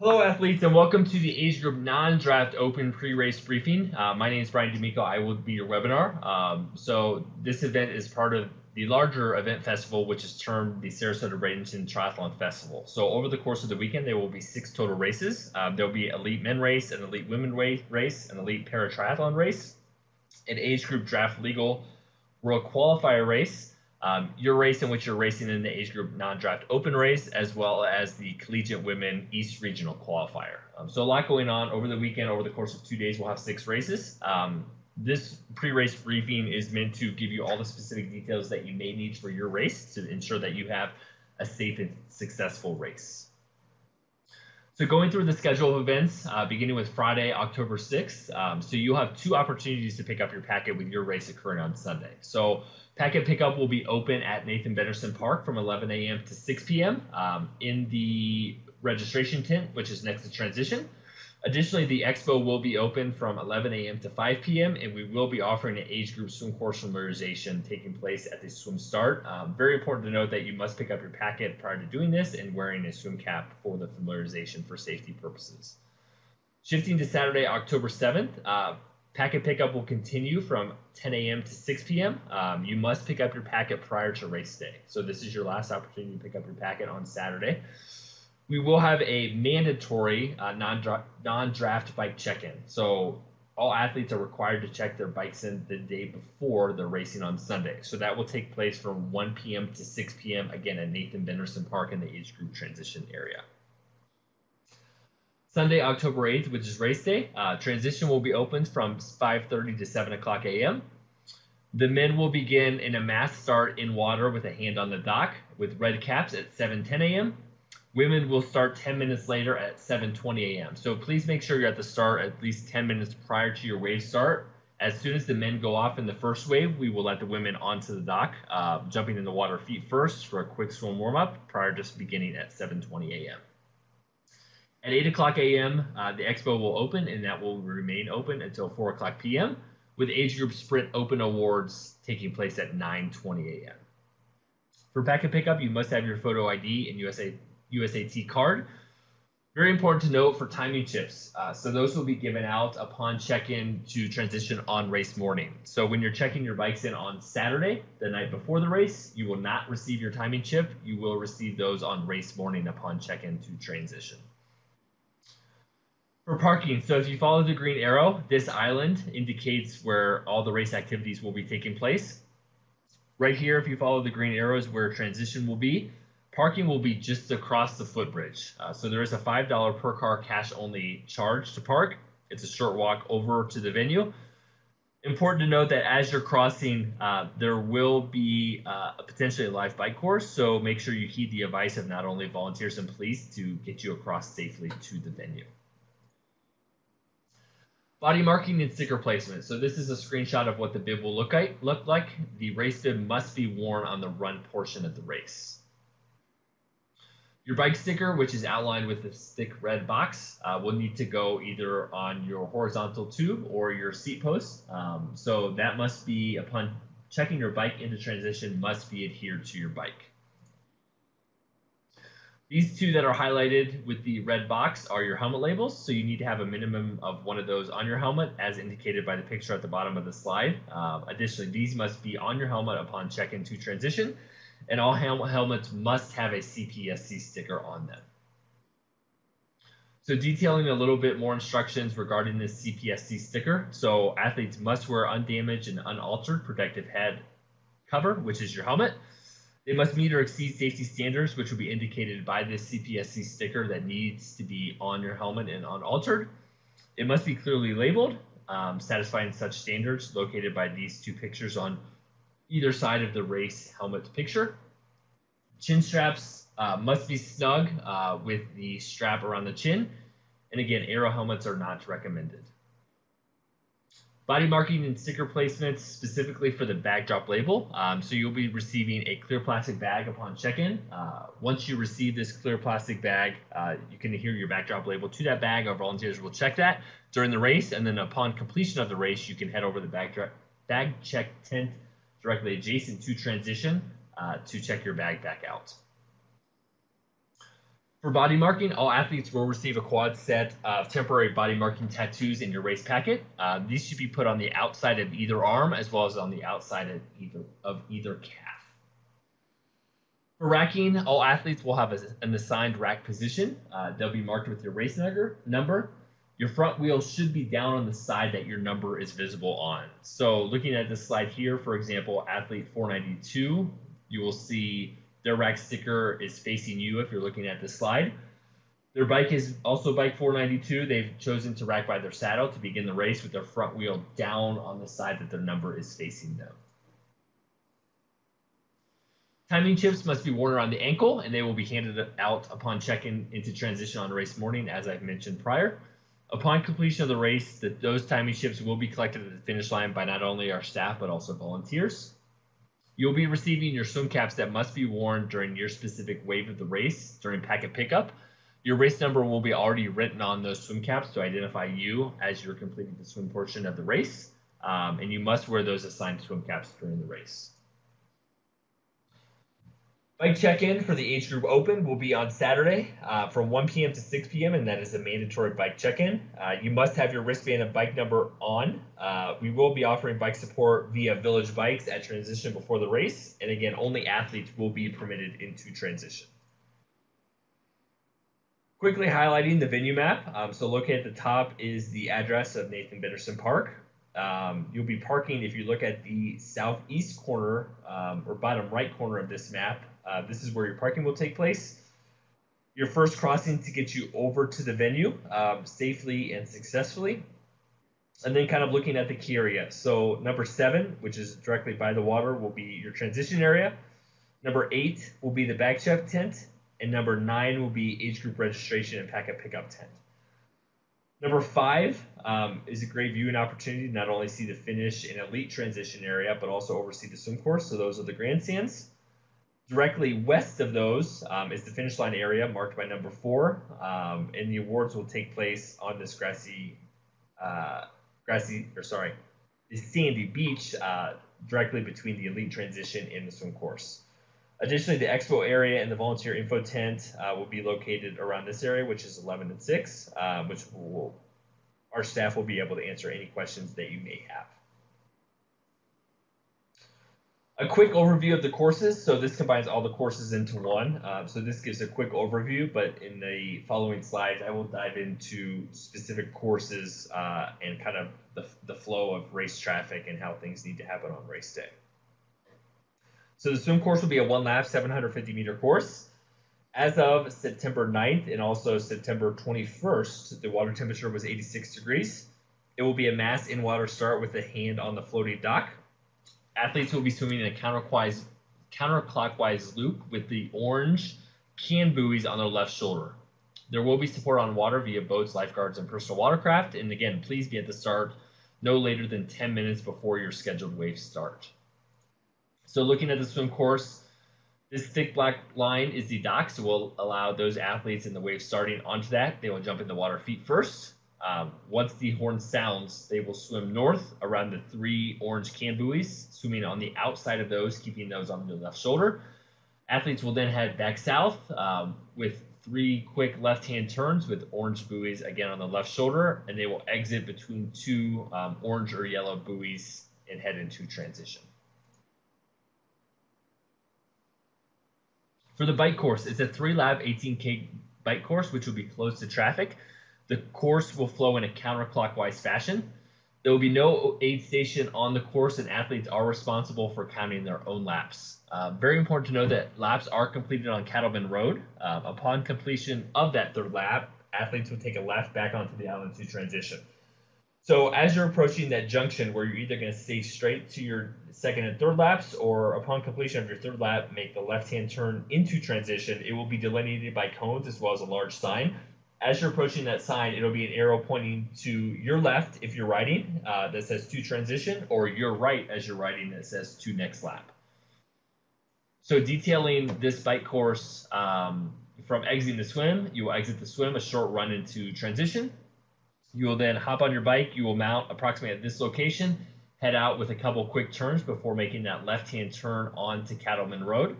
Hello, athletes, and welcome to the Age Group Non-Draft Open Pre-Race Briefing. My name is Brian D'Amico. I will be your webinar. So this event is part of the larger event festival, which is termed the Sarasota Bradenton Triathlon Festival. So over the course of the weekend, there will be 6 total races. There'll be elite men race, an elite women race, an elite para-triathlon race, an age group draft legal world qualifier race, your race in which you're racing in the age group non-draft open race, as well as the collegiate women East Regional qualifier. So a lot going on over the weekend. Over the course of 2 days, we'll have 6 races. This pre-race briefing is meant to give you all the specific details that you may need for your race to ensure that you have a safe and successful race. So going through the schedule of events, beginning with Friday, October 6th. So you'll have 2 opportunities to pick up your packet with your race occurring on Sunday. So packet pickup will be open at Nathan Benderson Park from 11 a.m. to 6 p.m. In the registration tent, which is next to transition. Additionally, the expo will be open from 11 a.m. to 5 p.m. and we will be offering an age group swim course familiarization taking place at the swim start. Very important to note that you must pick up your packet prior to doing this and wearing a swim cap for the familiarization for safety purposes. Shifting to Saturday, October 7th, packet pickup will continue from 10 a.m. to 6 p.m. You must pick up your packet prior to race day. So this is your last opportunity to pick up your packet on Saturday. We will have a mandatory non-draft bike check-in. So all athletes are required to check their bikes in the day before they're racing on Sunday. So that will take place from 1 p.m. to 6 p.m. again at Nathan Benderson Park in the age group transition area. Sunday, October 8th, which is race day, transition will be opened from 5:30 to 7 o'clock a.m. The men will begin in a mass start in water with a hand on the dock with red caps at 7:10 a.m. Women will start 10 minutes later at 7:20 a.m. So please make sure you're at the start at least 10 minutes prior to your wave start. As soon as the men go off in the first wave, we will let the women onto the dock, jumping in the water feet first for a quick swim warm-up prior to beginning at 7:20 a.m. At 8 o'clock a.m., the expo will open, and that will remain open until 4 o'clock p.m., with age group sprint open awards taking place at 9:20 a.m. For packet pickup, you must have your photo ID and USAT card. Very important to note for timing chips. So those will be given out upon check-in to transition on race morning. So when you're checking your bikes in on Saturday, the night before the race, you will not receive your timing chip. You will receive those on race morning upon check-in to transition. For parking, so if you follow the green arrow, this island indicates where all the race activities will be taking place. Right here, if you follow the green arrows, where transition will be. Parking will be just across the footbridge. So there is a $5 per car cash only charge to park. It's a short walk over to the venue. Important to note that as you're crossing, there will be potentially a live bike course. So make sure you heed the advice of not only volunteers and police to get you across safely to the venue. Body marking and sticker placement. So this is a screenshot of what the bib will look like. The race bib must be worn on the run portion of the race. Your bike sticker, which is outlined with the thick red box, will need to go either on your horizontal tube or your seat post. So that must be, upon checking your bike into transition, must be adhered to your bike. These 2 that are highlighted with the red box are your helmet labels. So you need to have a minimum of 1 of those on your helmet as indicated by the picture at the bottom of the slide. Additionally, these must be on your helmet upon check-in to transition. And all helmets must have a CPSC sticker on them. So detailing a little bit more instructions regarding this CPSC sticker. So athletes must wear undamaged and unaltered protective head cover, which is your helmet. They must meet or exceed safety standards, which will be indicated by this CPSC sticker that needs to be on your helmet and unaltered. It must be clearly labeled, satisfying such standards located by these 2 pictures on either side of the race helmet picture. Chin straps must be snug with the strap around the chin. And again, aero helmets are not recommended. Body marking and sticker placements specifically for the bag drop label. So you'll be receiving a clear plastic bag upon check-in. Once you receive this clear plastic bag, you can adhere your bag drop label to that bag. Our volunteers will check that during the race. And then upon completion of the race, you can head over to the bag check tent directly adjacent to transition to check your bag back out. For body marking, all athletes will receive a quad set of temporary body marking tattoos in your race packet. These should be put on the outside of either arm as well as on the outside of either calf. For racking, all athletes will have an assigned rack position. They'll be marked with your race number. Your front wheel should be down on the side that your number is visible on. So looking at this slide here, for example, athlete 492, you will see their rack sticker is facing you if you're looking at this slide. Their bike is also bike 492. They've chosen to rack by their saddle to begin the race with their front wheel down on the side that their number is facing them. Timing chips must be worn around the ankle, and they will be handed out upon check-in into transition on race morning, as I've mentioned prior. Upon completion of the race, those timing chips will be collected at the finish line by not only our staff, but also volunteers. You'll be receiving your swim caps that must be worn during your specific wave of the race during packet pickup. Your race number will be already written on those swim caps to identify you as you're completing the swim portion of the race, and you must wear those assigned swim caps during the race. Bike check-in for the age group open will be on Saturday from 1 p.m. to 6 p.m. and that is a mandatory bike check-in. You must have your wristband and bike number on. We will be offering bike support via Village Bikes at transition before the race, and again, only athletes will be permitted into transition. Quickly highlighting the venue map. So located at the top is the address of Nathan Bitterson Park. You'll be parking if you look at the southeast corner or bottom right corner of this map. This is where your parking will take place. Your first crossing to get you over to the venue safely and successfully. And then kind of looking at the key area. So number 7, which is directly by the water, will be your transition area. Number 8 will be the bag check tent. And number 9 will be age group registration and packet pickup tent. Number 5 is a great viewing opportunity to not only see the finish and elite transition area, but also oversee the swim course. So those are the grandstands. Directly west of those is the finish line area marked by number 4, and the awards will take place on this sandy beach directly between the elite transition and the swim course. Additionally, the expo area and the volunteer info tent will be located around this area, which is 11 and 6, which our staff will be able to answer any questions that you may have. A quick overview of the courses. So this combines all the courses into one. So this gives a quick overview, but in the following slides, I will dive into specific courses and kind of the flow of race traffic and how things need to happen on race day. So the swim course will be a 1-lap, 750-meter course. As of September 9th and also September 21st, the water temperature was 86 degrees. It will be a mass in-water start with a hand on the floating dock. Athletes will be swimming in a counterclockwise loop with the orange can buoys on their left shoulder. There will be support on water via boats, lifeguards, and personal watercraft. And again, please be at the start no later than 10 minutes before your scheduled wave start. So looking at the swim course, this thick black line is the dock, so we'll allow those athletes in the wave starting onto that. They will jump in the water feet first. Once the horn sounds, they will swim north around the 3 orange can buoys, swimming on the outside of those, keeping those on the left shoulder. Athletes will then head back south with 3 quick left-hand turns with orange buoys again on the left shoulder, and they will exit between 2 orange or yellow buoys and head into transition. For the bike course, it's a 3-lap 18K bike course, which will be closed to traffic. The course will flow in a counterclockwise fashion. There will be no aid station on the course, and athletes are responsible for counting their own laps. Very important to know that laps are completed on Cattleman Road. Upon completion of that 3rd lap, athletes will take a left back onto the island to transition. So as you're approaching that junction where you're either going to stay straight to your 2nd and 3rd laps, or upon completion of your 3rd lap, make the left-hand turn into transition, it will be delineated by cones as well as a large sign. As you're approaching that sign, it'll be an arrow pointing to your left if you're riding that says to transition, or your right as you're riding that says to next lap. So detailing this bike course from exiting the swim, you will exit the swim, a short run into transition. You will then hop on your bike. You will mount approximately at this location, head out with a couple quick turns before making that left-hand turn onto Cattleman Road.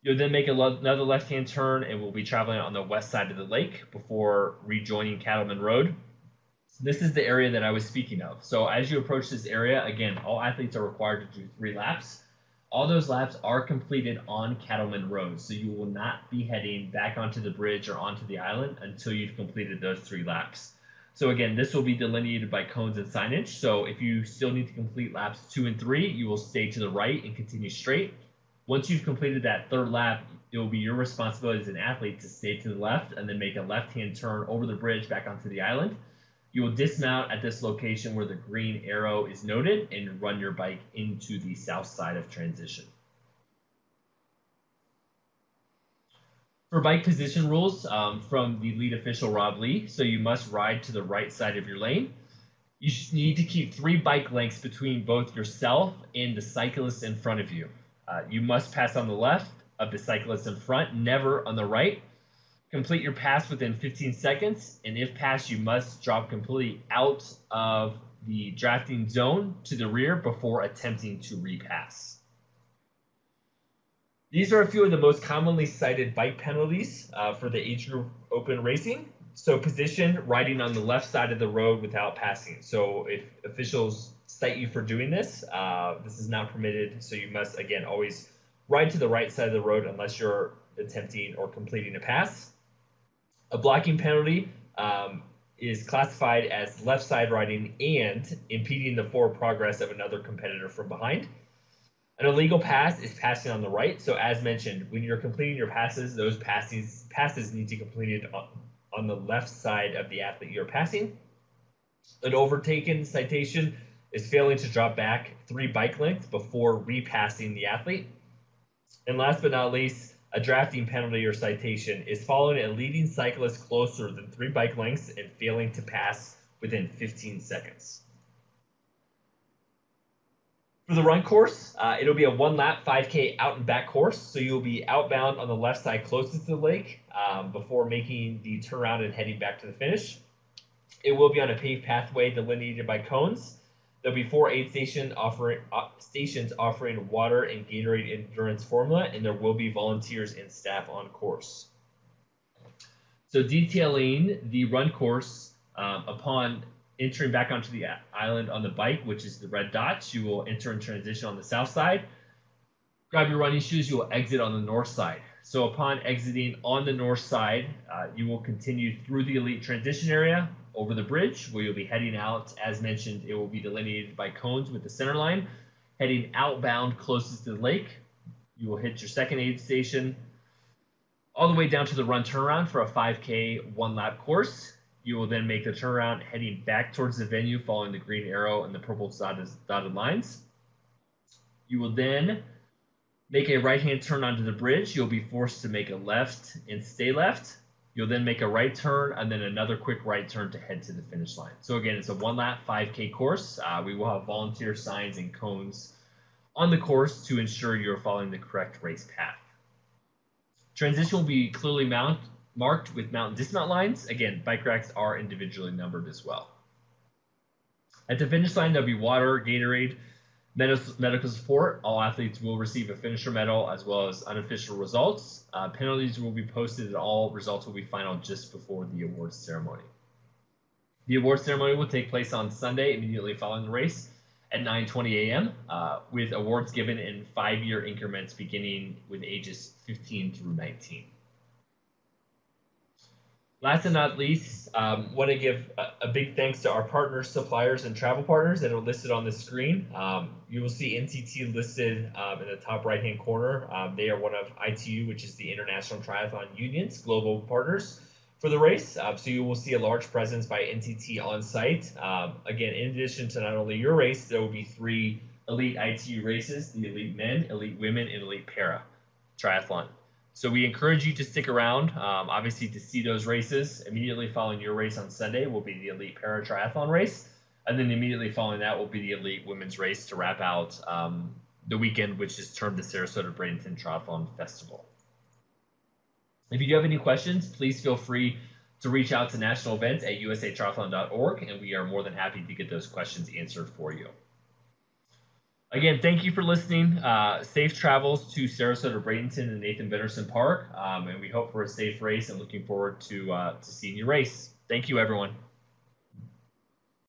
You'll then make another left-hand turn and we'll be traveling on the west side of the lake before rejoining Cattleman Road. This is the area that I was speaking of. So as you approach this area, again, all athletes are required to do 3 laps. All those laps are completed on Cattleman Road, so you will not be heading back onto the bridge or onto the island until you've completed those 3 laps. So again, this will be delineated by cones and signage. So if you still need to complete laps 2 and 3, you will stay to the right and continue straight. Once you've completed that 3rd lap, it will be your responsibility as an athlete to stay to the left and then make a left-hand turn over the bridge back onto the island. You will dismount at this location where the green arrow is noted and run your bike into the south side of transition. For bike position rules from the lead official Rob Lee, so you must ride to the right side of your lane. You need to keep 3 bike lengths between both yourself and the cyclist in front of you. You must pass on the left of the cyclist in front, never on the right. Complete your pass within 15 seconds, and if passed, you must drop completely out of the drafting zone to the rear before attempting to repass. These are a few of the most commonly cited bike penalties for the age group open racing. So position, riding on the left side of the road without passing. So if officials cite you for doing this, this is not permitted. So you must, again, always ride to the right side of the road unless you're attempting or completing a pass. A blocking penalty is classified as left side riding and impeding the forward progress of another competitor from behind. An illegal pass is passing on the right. So as mentioned, when you're completing your passes, those passes need to be completed on the left side of the athlete you're passing. An overtaken citation is failing to drop back 3 bike lengths before repassing the athlete. And last but not least, a drafting penalty or citation is following a leading cyclist closer than 3 bike lengths and failing to pass within 15 seconds. For the run course, it'll be a 1-lap 5K out and back course. So you'll be outbound on the left side closest to the lake before making the turnaround and heading back to the finish. It will be on a paved pathway delineated by cones. There'll be 4 aid stations offering water and Gatorade endurance formula, and there will be volunteers and staff on course. So detailing the run course, upon entering back onto the island on the bike, which is the red dots, you will enter in transition on the south side. Grab your running shoes, you will exit on the north side. So upon exiting on the north side, you will continue through the elite transition area, over the bridge where you'll be heading out. As mentioned, it will be delineated by cones with the center line. Heading outbound closest to the lake, you will hit your second aid station all the way down to the run turnaround for a 5K 1-lap course. You will then make the turnaround heading back towards the venue following the green arrow and the purple dotted lines. You will then make a right-hand turn onto the bridge. You'll be forced to make a left and stay left. You'll then make a right turn and then another quick right turn to head to the finish line. So again, it's a 1-lap 5K course. We will have volunteer signs and cones on the course to ensure you're following the correct race path. Transition will be clearly marked with mount and dismount lines. Again, bike racks are individually numbered as well. At the finish line, there'll be water, Gatorade, medical support. All athletes will receive a finisher medal as well as unofficial results. Penalties will be posted and all results will be final just before the awards ceremony. The awards ceremony will take place on Sunday immediately following the race at 9:20 a.m. With awards given in 5-year increments beginning with ages 15 through 19. Last and not least, want to give a big thanks to our partners, suppliers, and travel partners that are listed on the screen. You will see NTT listed in the top right-hand corner. They are one of ITU, which is the International Triathlon Union's global partners for the race. So you will see a large presence by NTT on site. Again, in addition to not only your race, there will be 3 elite ITU races, the elite men, elite women, and elite para triathlon. So we encourage you to stick around, obviously, to see those races. Immediately following your race on Sunday will be the elite para triathlon race. And then immediately following that will be the elite women's race to wrap out the weekend, which is termed the Sarasota Bradenton Triathlon Festival. If you do have any questions, please feel free to reach out to national events at usatriathlon.org, and we are more than happy to get those questions answered for you. Again, thank you for listening. Safe travels to Sarasota, Bradenton, and Nathan Benderson Park. And we hope for a safe race and looking forward to seeing you race. Thank you, everyone.